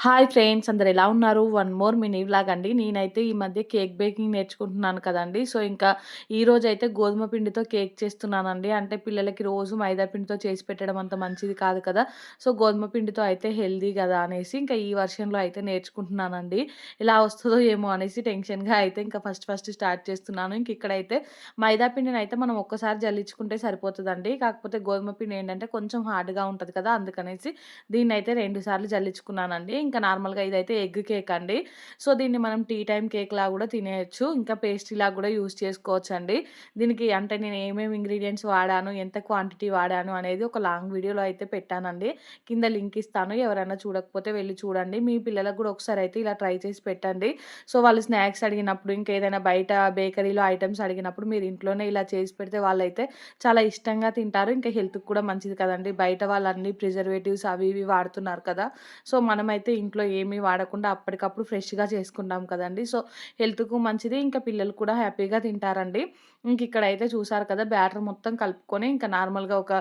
Hi friends, అందరు ఎలా ఉన్నారు? వన్ మోర్ మినీ వ్లాగ్ అండి. నేనైతే ఈ మధ్య కేక్ బేకింగ్ నేర్చుకుంటున్నాను కదండీ! సో, ఇంకా ఈరోజైతే గోధుమ పిండితో కేక్ చేస్తున్నానండి. అంటే పిల్లలకి రోజు మైదా పిండితో చేసి పెట్టడం అంత మంచిది కాదు కదా! సో, గోధుమ పిండితో అయితే హెల్తీ గదా అనేసి ఇంకా ఈ వర్షన్‌లో అయితే నేర్చుకుంటున్నానండి. ఎలా వస్తదో ఏమో అనేసి టెన్షన్‌గా అయితే ఇంకా ఫస్ట్ స్టార్ట్ చేస్తున్నాను. ఇంక ఇక్కడైతే మైదా పిండినైతే మనం ఒక్కసారి జల్లించుకుంటే సరిపోతదండి. కాకపోతే గోధుమ పిండి ఏంటంటే కొంచెం హార్డ్‌గా ఉంటది కదా! అందుకనేసి దీన్నైతే 2 సార్లు జల్లించుకున్నానండి. ఇంకా నార్మల్‌గా ఇదైతే ఎగ్ కేక్ అండి. సో, దీన్ని మనం టీ టైమ్ కేక్‌లా గూడా తినేయొచ్చు. ఇంకా పేస్ట్రీలాగా గూడా యూజ్ చేసుకోవచ్చండి. దీనికి అంటే నేను ఏమేమి ఇంగ్రీడియెంట్స్ వాడాను, ఎంత క్వాంటిటీ వాడాను అనేది ఒక లాంగ్ వీడియోలో అయితే పెట్టానండి. కింద లింక్ ఇస్తాను. ఎవరైనా చూడకపోతే వెళ్లి చూడండి. మీ పిల్లలకు గూడా ఒకసారి అయితే ఇలా ట్రై చేసి పెట్టండి. సో, వాళ్ళు స్నాక్స్ అడిగినప్పుడు, ఇంకేదైనా బయట బేకరీలో ఐటెమ్స్ అడిగినప్పుడు మీరు ఇంట్లోనే ఇలా చేసి పెడితే వాళ్ళైతే చాలా ఇష్టంగా తింటారు. ఇంకా హెల్త్‌కి కూడా మంచిది కదండీ! బయట వాళ్ళన్నీ ప్రిజర్వేటివ్స్ అవి ఇవి వాడుతున్నారు కదా! సో, మనమైతే ఇంట్లో ఏమీ వాడకుండా అప్పటికప్పుడు ఫ్రెష్‌గా చేసుకుంటాం కదండీ! సో, హెల్త్‌కు మంచిది. ఇంకా పిల్లలు కూడా హ్యాపీగా తింటారండి. ఇంకిక్కడైతే చూసారు కదా! బ్యాటర్ మొత్తం కలుపుకొని ఇంకా నార్మల్‌గా ఒక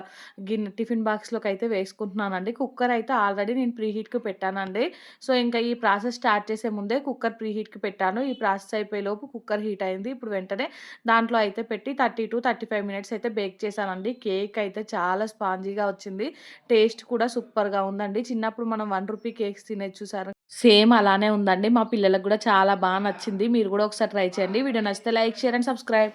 టిఫిన్ బాక్స్‌లోకైతే వేసుకుంటున్నానండి. కుక్కర్ అయితే ఆల్రెడీ నేను ప్రీహీట్‌కి పెట్టానండి. సో, ఇంకా ఈ ప్రాసెస్ స్టార్ట్ చేసే ముందే కుక్కర్ ప్రీహీట్‌కి పెట్టాను. ఈ ప్రాసెస్ అయిపోయేలోపు కుక్కర్ హీట్ అయింది. ఇప్పుడు వెంటనే దాంట్లో అయితే పెట్టి 30-35 మినిట్స్ అయితే బేక్ చేశానండి. కేక్ అయితే చాలా స్పాంజీగా వచ్చింది. టేస్ట్ కూడా సూపర్‌గా ఉందండి. చిన్నప్పుడు మనం రూ. 1 కేక్స్ తినేది చూసారా? సేమ్ అలానే ఉందండి. మా పిల్లలకు గూడా చాలా నచ్చింది. మీరు గూడా ఒకసారి ట్రై చేయండి. వీడియో నచ్చితే లైక్, షేర్ అండ్ సబ్స్క్రైబ్.